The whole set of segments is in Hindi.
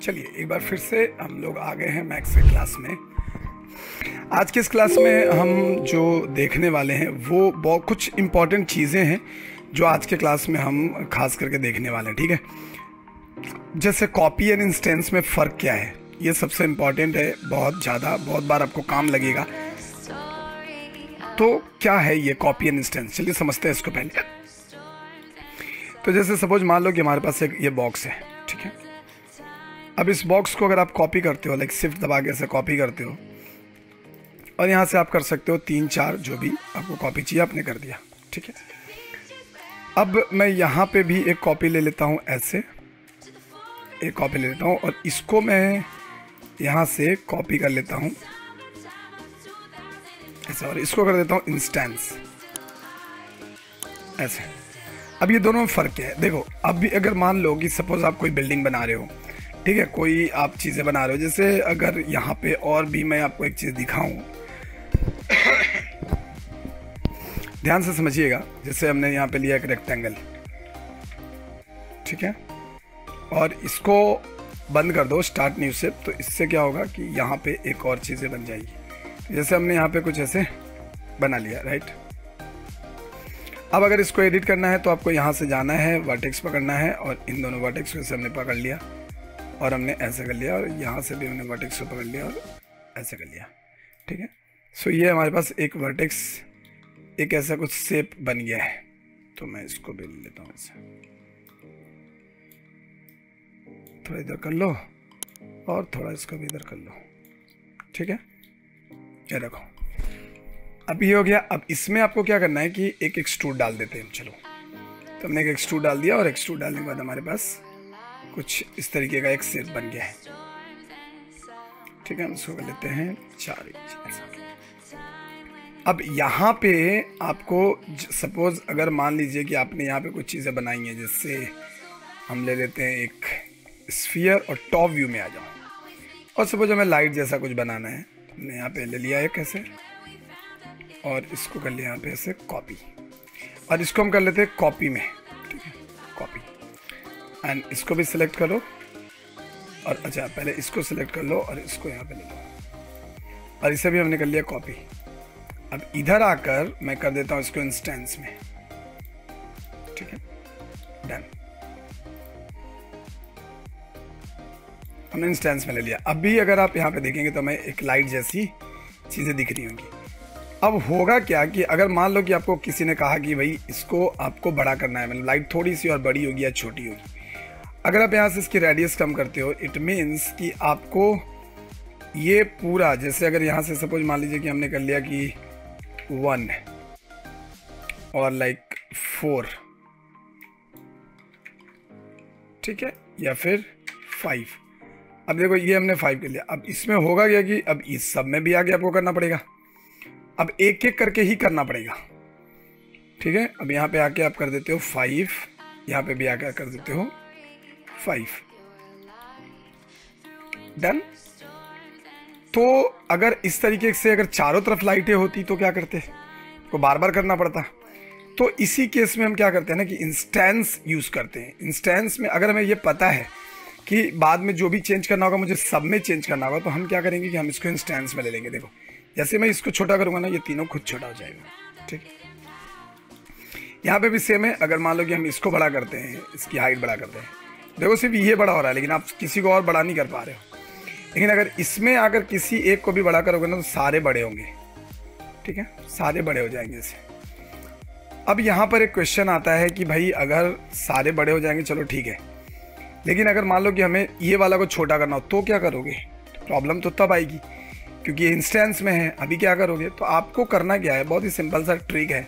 चलिए एक बार फिर से हम लोग आ गए हैं मैथ्स के क्लास में। आज के इस क्लास में हम जो देखने वाले हैं वो बहुत कुछ इम्पॉर्टेंट चीज़ें हैं जो आज के क्लास में हम खास करके देखने वाले हैं। ठीक है, जैसे कॉपी एंड इंस्टेंस में फ़र्क क्या है, ये सबसे इम्पॉर्टेंट है, बहुत ज़्यादा, बहुत बार आपको काम लगेगा। तो क्या है ये कॉपी एंड इंस्टेंस, चलिए समझते हैं इसको पहले। तो जैसे सपोज मान लो कि हमारे पास एक ये बॉक्स है, ठीक है। अब इस बॉक्स को अगर आप कॉपी करते हो, लाइक शिफ्ट दबा के ऐसे कॉपी करते हो, और यहाँ से आप कर सकते हो 3-4 जो भी आपको कॉपी चाहिए आपने कर दिया, ठीक है। अब मैं यहाँ पे भी एक कॉपी ले लेता हूँ, ऐसे एक कॉपी ले लेता हूँ और इसको मैं यहाँ से कॉपी कर लेता हूँ ऐसे, और इसको कर देता हूँ इंस्टेंस ऐसे। अब ये दोनों में फ़र्क क्या है, देखो। अब भी अगर मान लो कि सपोज आप कोई बिल्डिंग बना रहे हो, ठीक है, कोई आप चीज़ें बना रहे हो, जैसे अगर यहाँ पे और भी मैं आपको एक चीज़ दिखाऊं, ध्यान से समझिएगा। जैसे हमने यहाँ पे लिया एक रेक्टेंगल, ठीक है, और इसको बंद कर दो, स्टार्ट न्यू शेप, तो इससे क्या होगा कि यहाँ पे एक और चीज़ें बन जाएगी। जैसे हमने यहाँ पे कुछ ऐसे बना लिया, राइट। अब अगर इसको एडिट करना है तो आपको यहाँ से जाना है, वर्टेक्स पकड़ना है, और इन दोनों वर्टेक्स को हमने पकड़ लिया और हमने ऐसे कर लिया, और यहाँ से भी हमने वर्टेक्स को पकड़ लिया और ऐसे कर लिया, ठीक है। सो ये हमारे पास एक वर्टेक्स, एक ऐसा कुछ शेप बन गया है। तो मैं इसको भी ले लेता हूँ ऐसे, थोड़ा इधर कर लो और थोड़ा इसको भी इधर कर लो, ठीक है। ये देखो, अब ये हो गया। अब इसमें आपको क्या करना है कि एक एक्सट्रूड डाल देते हैं, चलो। तो हमने एक एक्सट्रूड डाल दिया, और एक्सट्रूड डालने के बाद हमारे पास कुछ इस तरीके का एक शेप बन गया है, ठीक है। हम इसको कर लेते हैं 4 इंच ऐसा। अब यहाँ पे आपको सपोज अगर मान लीजिए कि आपने यहाँ पे कुछ चीज़ें बनाई हैं, जैसे हम ले लेते हैं एक स्फीयर और टॉप व्यू में आ जाओ, और सपोज हमें लाइट जैसा कुछ बनाना है, हमने यहाँ पे ले लिया एक ऐसे, और इसको कर लिया यहाँ पे ऐसे कॉपी, और इसको हम कर लेते हैं कॉपी में, ठीक है, कॉपी। एंड इसको भी सिलेक्ट करो, और अच्छा पहले इसको सिलेक्ट कर लो और इसको यहाँ पे ले लो, और इसे भी हमने कर लिया कॉपी। अब इधर आकर मैं कर देता हूँ इसको इंस्टेंस में, ठीक है, डन। हमने इंस्टेंस में ले लिया। अब भी अगर आप यहाँ पे देखेंगे तो हमें एक लाइट जैसी चीज़ें दिख रही होंगी। अब होगा क्या कि अगर मान लो कि आपको किसी ने कहा कि भाई इसको आपको बड़ा करना है, मतलब लाइट थोड़ी सी और बड़ी होगी या छोटी होगी, अगर आप यहाँ से इसकी रेडियस कम करते हो, इट मीन्स कि आपको ये पूरा, जैसे अगर यहाँ से सपोज मान लीजिए कि हमने कर लिया कि 1 और लाइक 4, ठीक है, या फिर 5। अब देखो ये हमने 5 कर लिया। अब इसमें होगा क्या कि अब इस सब में भी आगे आपको करना पड़ेगा, अब एक एक करके ही करना पड़ेगा, ठीक है। अब यहाँ पे आके आप कर देते हो 5, यहाँ पे भी आके कर देते हो 5, डन। तो अगर इस तरीके से अगर चारों तरफ लाइटें होती तो क्या करते, तो बार बार करना पड़ता। तो इसी केस में हम क्या करते हैं ना कि इंस्टेंस यूज़ करते हैं। इंस्टेंस में अगर हमें ये पता है कि बाद में जो भी चेंज करना होगा मुझे सब में चेंज करना होगा, तो हम क्या करेंगे कि हम इसको इंस्टेंस में ले लेंगे। देखो जैसे मैं इसको छोटा करूँगा ना, ये तीनों खुद छोटा हो जाएगा, ठीक है। यहाँ पे भी सेम है। अगर मान लो कि हम इसको बड़ा करते हैं, इसकी हाइट बड़ा करते हैं, देखो सिर्फ ये बड़ा हो रहा है, लेकिन आप किसी को और बड़ा नहीं कर पा रहे हो। लेकिन अगर इसमें अगर किसी एक को भी बड़ा करोगे ना तो सारे बड़े होंगे, ठीक है, सारे बड़े हो जाएंगे इससे। अब यहाँ पर एक क्वेश्चन आता है कि भाई अगर सारे बड़े हो जाएंगे चलो ठीक है, लेकिन अगर मान लो कि हमें ये वाला को छोटा करना हो तो क्या करोगे। प्रॉब्लम तो तब आएगी क्योंकि ये इंस्टेंस में है। अभी क्या करोगे, तो आपको करना क्या है, बहुत ही सिंपल सा ट्रिक है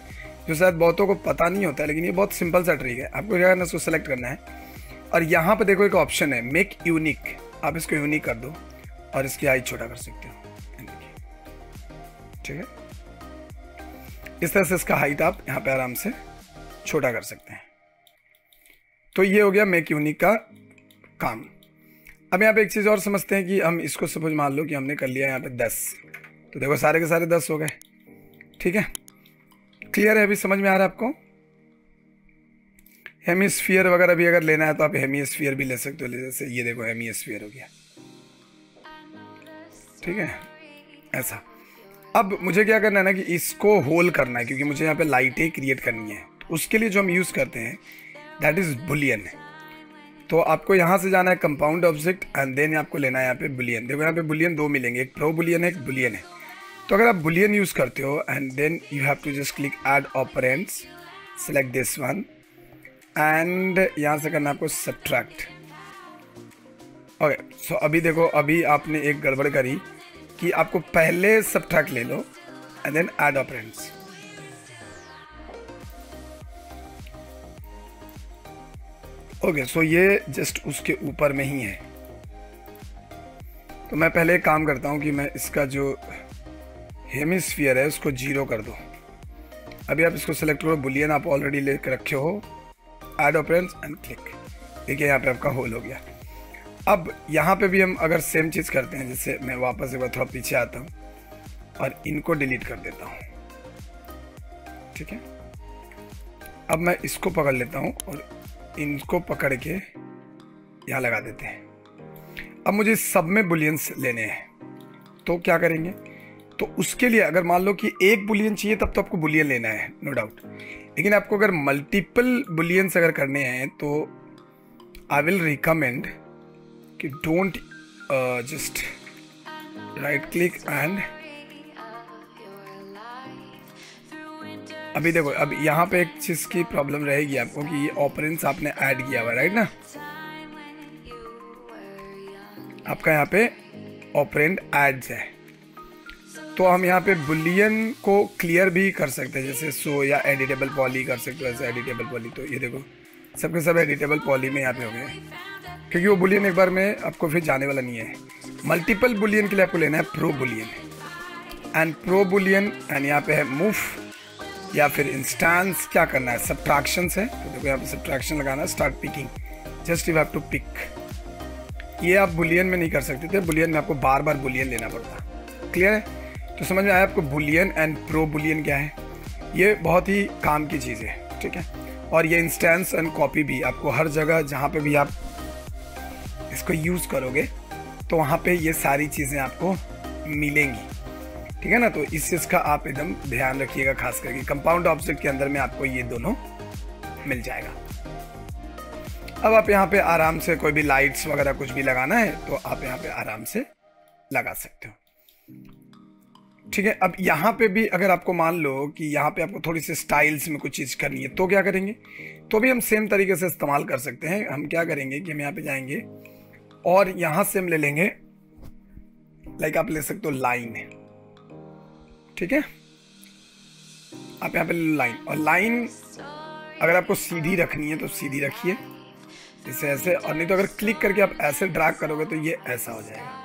जो शायद बहुतों को पता नहीं होता है, लेकिन ये बहुत सिंपल सा ट्रिक है। आपको क्या करना है, इसको सेलेक्ट करना है, और यहाँ पर देखो एक ऑप्शन है मेक यूनिक, आप इसको यूनिक कर दो और इसकी हाइट छोटा कर सकते हो, ठीक है। इस तरह से इसका हाइट आप यहाँ पे आराम से छोटा कर सकते हैं। तो ये हो गया मेक यूनिक का काम। अब यहाँ पे एक चीज़ और समझते हैं कि हम इसको सपोज मान लो कि हमने कर लिया यहाँ पे 10, तो देखो सारे के सारे 10 हो गए, ठीक है। क्लियर है, अभी समझ में आ रहा है आपको, हेमिस्फीयर वगैरह भी अगर लेना है तो आप हेमिस्फीयर भी ले सकते हो, जैसे ये देखो हेमिस्फीयर हो गया, ठीक है ऐसा। अब मुझे क्या करना है ना कि इसको होल करना है, क्योंकि मुझे यहाँ पे लाइटें क्रिएट करनी है। तो उसके लिए जो हम यूज़ करते हैं दैट इज़ बुलियन। तो आपको यहाँ से जाना है कंपाउंड ऑब्जेक्ट एंड देन आपको लेना है यहाँ पे बुलियन। देखो यहाँ पे बुलियन दो मिलेंगे, एक प्रो बुलियन है, एक बुलियन है। तो अगर आप बुलियन यूज़ करते हो and then you have to just click add operands, select this one and यहाँ से करना आपको सब्ट्रैक्ट। ओके सो अभी देखो, अभी आपने एक गड़बड़ करी कि आपको पहले सब्ट्रैक्ट ले लो and then add operands. Okay so ये जस्ट उसके ऊपर में ही है। तो मैं पहले एक काम करता हूँ कि मैं इसका जो हेमिस्फीयर है उसको 0 कर दो। अभी आप इसको सेलेक्ट करो, बुलियन आप ऑलरेडी लेकर रखे हो, ऐड ऑपरेंड्स एंड क्लिक। देखिए यहाँ पे आपका होल हो गया। अब यहाँ पे भी हम अगर सेम चीज़ करते हैं, जैसे मैं वापस एक बार थोड़ा पीछे आता हूँ और इनको डिलीट कर देता हूँ, ठीक है। अब मैं इसको पकड़ लेता हूँ और इनको पकड़ के यहाँ लगा देते हैं। अब मुझे सब में बुलियंस लेने हैं, तो क्या करेंगे? तो उसके लिए अगर मान लो कि एक बुलियन चाहिए तब तो आपको बुलियन लेना है, नो डाउट। लेकिन आपको अगर मल्टीपल बुलियंस अगर करने हैं तो आई विल रिकमेंड कि don't just right click and अभी देखो, अब यहाँ पे एक चीज़ की प्रॉब्लम रहेगी आपको कि ये ऑपरेंड्स आपने ऐड किया हुआ, राइट ना। आपका यहाँ पे ऑपरेंड एड्स है, तो हम यहाँ पे बुलियन को क्लियर भी कर सकते हैं, जैसे सो या एडिटेबल पॉली कर सकते हो, ऐसे एडिटेबल पॉली। तो ये देखो सबके सब एडिटेबल पॉली में यहाँ पे हो गए, क्योंकि वो बुलियन एक बार में आपको फिर जाने वाला नहीं है। मल्टीपल बुलियन के लिए आपको लेना है pro boolean and pro boolean and यहाँ पे है मूव या फिर इंस्टेंस। क्या करना है? सब्ट्रैक्शन है, तो देखो यहाँ पे सब्ट्रैक्शन लगाना है, start picking, just you have to pick. ये आप बुलियन में नहीं कर सकते थे, बुलियन में आपको बार बार बुलियन लेना पड़ता। क्लियर है? तो समझ में आया आपको बुलियन एंड प्रो बुलियन क्या है? ये बहुत ही काम की चीज़ है, ठीक है। और ये इंस्टेंस एंड कॉपी भी आपको हर जगह जहाँ पे भी आप इसको यूज़ करोगे तो वहाँ पे ये सारी चीज़ें आपको मिलेंगी, ठीक है ना। तो इस चीज़ का आप एकदम ध्यान रखिएगा, खास करके कंपाउंड ऑब्जेक्ट के अंदर में आपको ये दोनों मिल जाएगा। अब आप यहाँ पे आराम से कोई भी लाइट्स वगैरह कुछ भी लगाना है तो आप यहाँ पे आराम से लगा सकते हो, ठीक है। अब यहाँ पे भी अगर आपको मान लो कि यहाँ पे आपको थोड़ी सी स्टाइल्स में कुछ चीज़ करनी है तो क्या करेंगे? तो भी हम सेम तरीके से इस्तेमाल कर सकते हैं। हम क्या करेंगे कि हम यहाँ पे जाएंगे और यहाँ से हम ले लेंगे, लाइक आप ले सकते हो लाइन, ठीक है। आप यहाँ पे लाइन, और लाइन अगर आपको सीधी रखनी है तो सीधी रखिए, जैसे ऐसे, और नहीं तो अगर क्लिक करके आप ऐसे ड्रैग करोगे तो ये ऐसा हो जाएगा,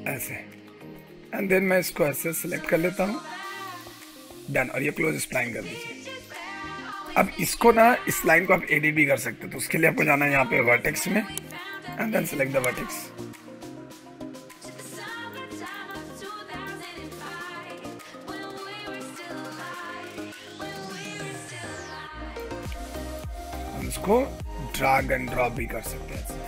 ऐसे। एंड देन मैं इसको ऐसे सिलेक्ट कर लेता हूँ, डन, और ये क्लोज स्प्लाइन कर दीजिए। अब इसको ना, इस लाइन को आप एडिट भी कर सकते हो, तो उसके लिए आपको जाना है यहाँ पे वर्टेक्स में and then select the vertex. हम इसको ड्रैग एंड ड्रॉप भी कर सकते हैं, ऐसे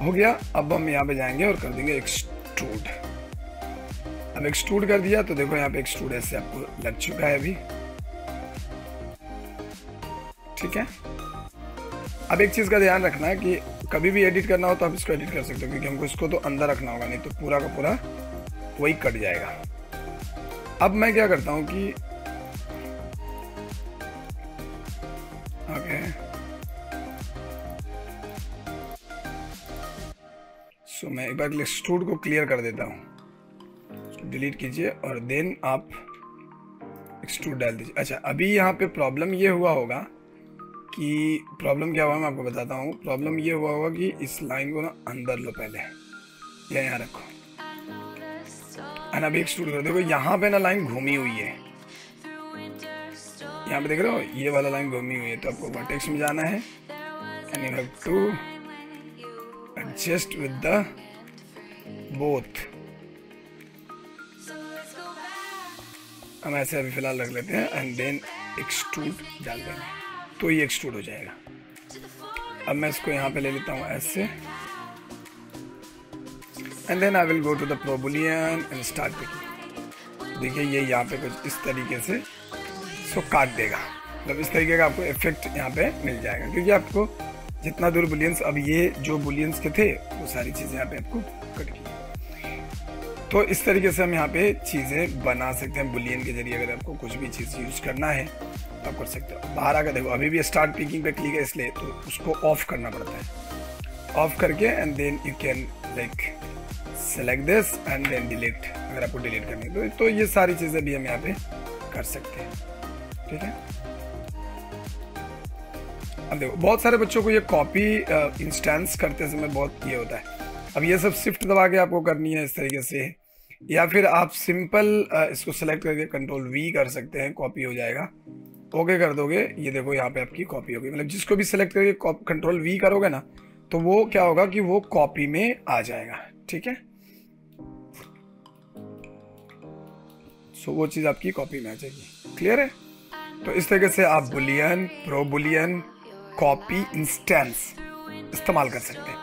हो गया। अब हम यहाँ पे जाएंगे और कर देंगे एक्सट्रूड। अब एक्सट्रूड कर दिया तो देखो यहाँ पे एक्सट्रूड ऐसे आपको लग चुका है अभी, ठीक है। अब एक चीज़ का ध्यान रखना है कि कभी भी एडिट करना हो तो आप इसको एडिट कर सकते हो, क्योंकि हमको इसको तो अंदर रखना होगा, नहीं तो पूरा का पूरा वही कट जाएगा। अब मैं क्या करता हूँ कि ओके, सो मैं एक बार एक्सट्रूड को क्लियर कर देता हूँ, डिलीट कीजिए और देन आप एक्सट्रूड डाल दीजिए। अच्छा, अभी यहाँ पे प्रॉब्लम ये हुआ होगा कि प्रॉब्लम क्या हुआ मैं आपको बताता हूँ। प्रॉब्लम ये हुआ होगा कि इस लाइन को ना अंदर लो पहले, या यहाँ रखो, एंड अभी एक्सट्रूड करो। देखो यहाँ पे ना लाइन घूमी हुई है, यहाँ पे देख रहे हो ये वाला लाइन घूमी हुई है, तो आपको वर्टेक्स में जाना है and you have to adjust with the both, हम ऐसे अभी फिलहाल रख लेते हैं एंड देन एक्सट्रूड डाल देंगे तो ये एक्सट्रूड हो जाएगा। अब मैं इसको यहाँ पे ले लेता हूँ ऐसे and then I will go to the pro boolean and start picking. देखिए ये यहाँ पे कुछ इस तरीके से इसको काट देगा, मतलब इस तरीके का आपको इफेक्ट यहाँ पे मिल जाएगा, क्योंकि आपको जितना दूर बुलियंस, अब ये जो बुलियंस के थे वो सारी चीज़ें यहाँ पे आपको कट की। तो इस तरीके से हम यहाँ पे चीज़ें बना सकते हैं बुलियन के जरिए। अगर आपको कुछ भी चीज़ यूज़ करना है तो आप कर सकते हो। बाहर आकर देखो अभी भी स्टार्ट पिकिंग पे क्लिक है, इसलिए तो उसको ऑफ करना पड़ता है। ऑफ करके and then you can like select this and then delete, अगर आपको डिलीट करनी है तो ये सारी चीज़ें भी हम यहाँ पे कर सकते हैं। ठीक है, अब देखो बहुत सारे बच्चों को ये कॉपी इंस्टेंस करते समय बहुत ये होता है। अब ये सब शिफ्ट दबा के आपको करनी है इस तरीके से, या फिर आप सिंपल इसको सेलेक्ट करके कंट्रोल वी कर सकते हैं, कॉपी हो जाएगा। ओके कर दोगे, ये देखो यहाँ पे आपकी कॉपी होगी। मतलब जिसको भी सिलेक्ट करके कंट्रोल वी करोगे ना तो वो क्या होगा कि वो कॉपी में आ जाएगा। ठीक है, सो वो चीज़ आपकी कॉपी में आ जाएगी। क्लियर है? तो इस तरीके से आप Boolean, pro Boolean, copy, instance इस्तेमाल कर सकते हैं।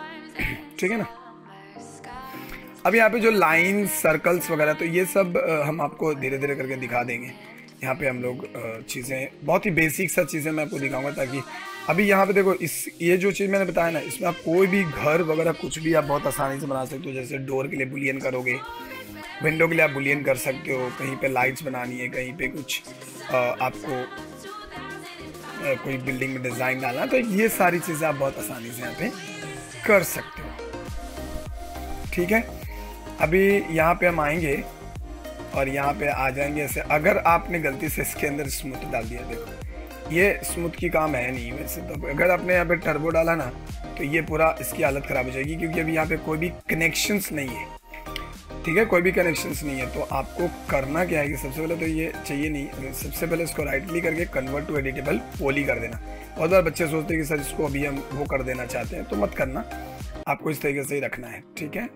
ठीक है ना। अब यहाँ पे जो लाइन, सर्कल्स वगैरह, तो ये सब हम आपको धीरे धीरे करके दिखा देंगे। यहाँ पे हम लोग चीज़ें बहुत ही बेसिक सा चीज़ें मैं आपको दिखाऊंगा, ताकि अभी यहाँ पे देखो ये जो चीज़ मैंने बताया ना, इसमें आप कोई भी घर वगैरह कुछ भी आप बहुत आसानी से बना सकते हो। जैसे डोर के लिए बुलियन करोगे, विंडो के लिए आप बुलियन कर सकते हो, कहीं पे लाइट्स बनानी है, कहीं पे कुछ आपको कोई बिल्डिंग में डिज़ाइन डालना, तो ये सारी चीज़ें आप बहुत आसानी से यहाँ पे कर सकते हो। ठीक है, अभी यहाँ पे हम आएंगे और यहाँ पे आ जाएंगे ऐसे। अगर आपने गलती से इसके अंदर स्मूथ डाल दिया, देखो ये स्मूथ की काम है नहीं वैसे, तो अगर आपने यहाँ पे टर्बो डाला ना तो ये पूरा इसकी हालत ख़राब हो जाएगी, क्योंकि अभी यहाँ पे कोई भी कनेक्शंस नहीं है। ठीक है, कोई भी कनेक्शंस नहीं है। तो आपको करना क्या है कि सबसे पहले तो ये चाहिए नहीं, सबसे पहले इसको राइट क्लिक करके कन्वर्ट टू एडिटेबल पॉली कर देना। बहुत बार बच्चे सोचते हैं कि सर इसको अभी हम वो कर देना चाहते हैं, तो मत करना, आपको इस तरीके से ही रखना है। ठीक है,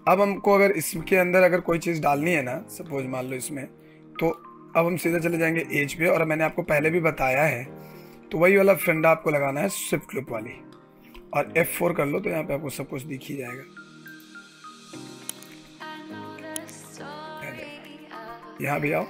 अब हमको अगर इसके अंदर अगर कोई चीज़ डालनी है ना, सपोज मान लो इसमें, तो अब हम सीधे चले जाएंगे एज पे, और मैंने आपको पहले भी बताया है तो वही वाला फंडा आपको लगाना है, शिफ्ट लूप वाली, और F4 कर लो तो यहाँ पे आपको सब कुछ दिख ही जाएगा। यहाँ भी आओ,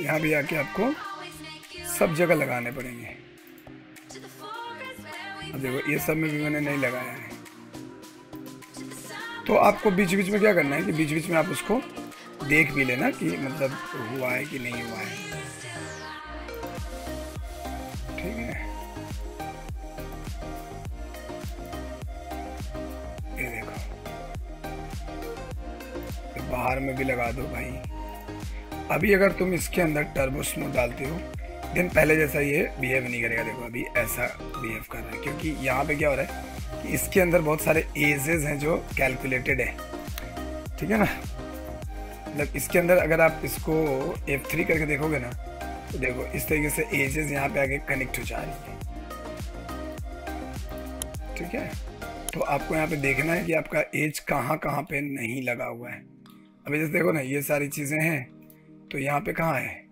यहाँ भी आके आपको सब जगह लगाने पड़ेंगे। अब देखो ये सब में भी मैंने नहीं लगाया है, तो आपको बीच बीच में क्या करना है कि बीच बीच में आप उसको देख भी लेना कि मतलब हुआ है कि नहीं हुआ है। ठीक है, ये देखो, तो बाहर में भी लगा दो भाई। अभी अगर तुम इसके अंदर टर्बो स्मूथ डालते हो देन पहले जैसा ये बिहेव नहीं करेगा। देखो अभी ऐसा बिहेव कर रहा है, क्योंकि यहाँ पे क्या हो रहा है कि इसके अंदर बहुत सारे एजेस हैं जो कैलकुलेटेड है। ठीक है ना, मतलब इसके अंदर अगर आप इसको F3 करके देखोगे ना तो देखो इस तरीके से एजेस यहाँ पे आगे कनेक्ट हो जा रही है। ठीक है, तो आपको यहाँ पे देखना है कि आपका एज कहाँ कहाँ पे नहीं लगा हुआ है। अभी जैसे देखो ना ये सारी चीज़ें हैं, तो यहाँ पे कहाँ है,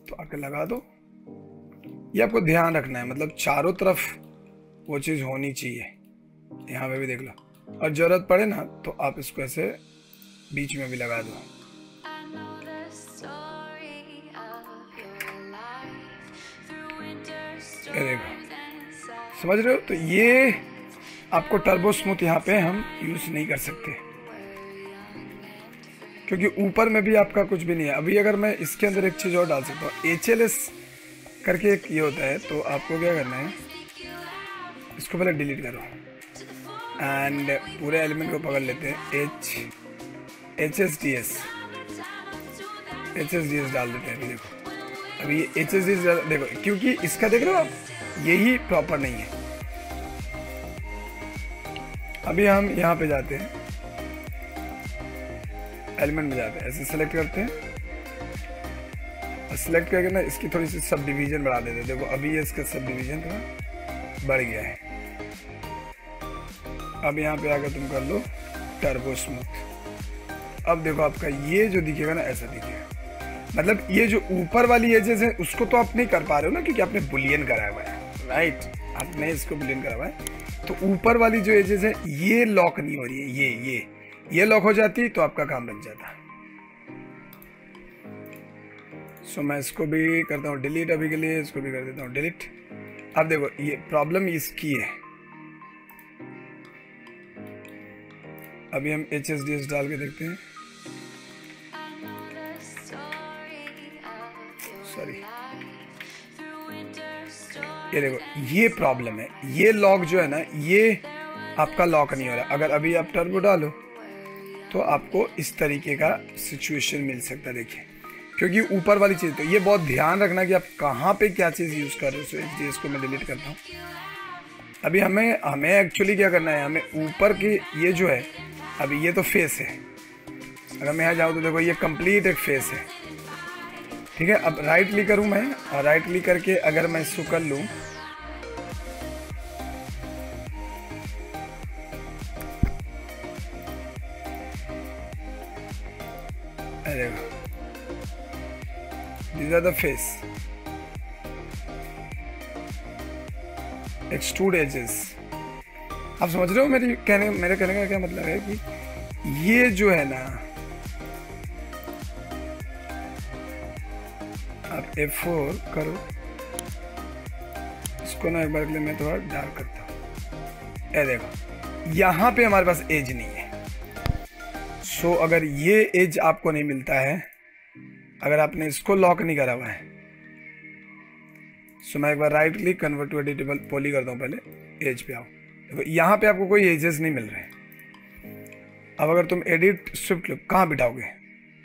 तो आके लगा दो। ये आपको ध्यान रखना है, मतलब चारों तरफ वो चीज़ होनी चाहिए। यहाँ पे भी देख लो, और ज़रूरत पड़े ना तो आप इसको ऐसे बीच में भी लगा दो। ये देखो, समझ रहे हो? तो ये आपको टर्बो स्मूथ यहाँ पे हम यूज़ नहीं कर सकते, क्योंकि ऊपर में भी आपका कुछ भी नहीं है। अभी अगर मैं इसके अंदर एक चीज़ और डाल सकता हूँ, HLS करके एक ये होता है, तो आपको क्या करना है, इसको पहले डिलीट करो एंड पूरे एलिमेंट को पकड़ लेते हैं, HSDS डाल देते हैं। अभी देखो, अभी ये HSDS देखो, क्योंकि इसका देख रहे हो आप, यही प्रॉपर नहीं है। अभी हम यहाँ पे जाते हैं एलिमेंट में जाते हैं, ऐसे सेलेक्ट करते हैं, सेलेक्ट करके ना इसकी थोड़ी सी सब डिवीजन बढ़ा देते हैं। देखो अभी ये इसका सब डिवीजन थोड़ा बढ़ गया है। अब यहाँ पे आकर तुम कर लो टर्बो स्मूथ। अब देखो आपका ये जो दिखेगा ना ऐसा दिखेगा, मतलब ये जो ऊपर वाली एजेस है उसको तो आप नहीं कर पा रहे हो ना, क्योंकि आपने बुलियन कराया हुआ है, राइट, आपने इसको बुलियन करा हुआ है। तो ऊपर वाली जो एजेस है ये लॉक नहीं हो रही है, ये लॉक हो जाती तो आपका काम बन जाता। सो मैं इसको भी करता हूँ डिलीट, अभी के लिए इसको भी कर देता हूँ डिलीट। अब देखो ये प्रॉब्लम इसकी है। अभी हम HSDS डाल के देखते हैं, सॉरी, ये देखो ये प्रॉब्लम है, ये लॉक जो है ना ये आपका लॉक नहीं हो रहा। अगर अभी आप टर्बो डालो तो आपको इस तरीके का सिचुएशन मिल सकता है, देखिए, क्योंकि ऊपर वाली चीज़। तो ये बहुत ध्यान रखना कि आप कहाँ पे क्या चीज़ यूज़ कर रहे हो। सो इसको मैं डिलीट करता हूँ। अभी हमें एक्चुअली क्या करना है, हमें ऊपर की ये जो है, अभी ये तो फेस है, अगर मैं यहाँ जाऊँ तो देखो ये कंप्लीट एक फेस है, ठीक है। अब राइट क्लिक करूँ मैं, और राइट क्लिक करके अगर मैं इसको कर लूँ, अरे these are the face, extrude edges। आप समझ रहे हो मेरे कहने का क्या मतलब है कि ये जो है ना, आप F4 करो इसको ना, एक बार के लिए मैं थोड़ा डार्क करता हूँ। ये देखो यहाँ पे हमारे पास एज नहीं है। सो अगर ये एज आपको नहीं मिलता है, अगर आपने इसको लॉक नहीं करा हुआ है, सो मैं एक बार right click convert to editable poly करता हूँ, पहले एज पे आओ। देखो यहाँ पे आपको कोई एजेस नहीं मिल रहे। अब अगर तुम एडिट शिफ्ट क्लिक कहाँ बिठाओगे,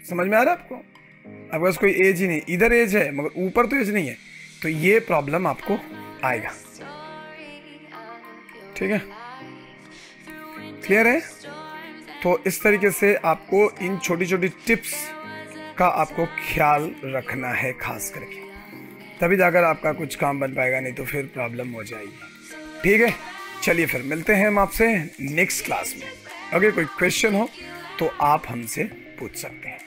समझ में आ रहा है आपको? आपके पास कोई एज ही नहीं, इधर एज है मगर ऊपर तो एज नहीं है, तो ये प्रॉब्लम आपको आएगा। ठीक है, क्लियर है? तो इस तरीके से आपको इन छोटी छोटी टिप्स का आपको ख्याल रखना है खास करके, तभी जाकर आपका कुछ काम बन पाएगा, नहीं तो फिर प्रॉब्लम हो जाएगी। ठीक है, चलिए फिर मिलते हैं हम आपसे नेक्स्ट क्लास में। अगर कोई क्वेश्चन हो तो आप हमसे पूछ सकते हैं।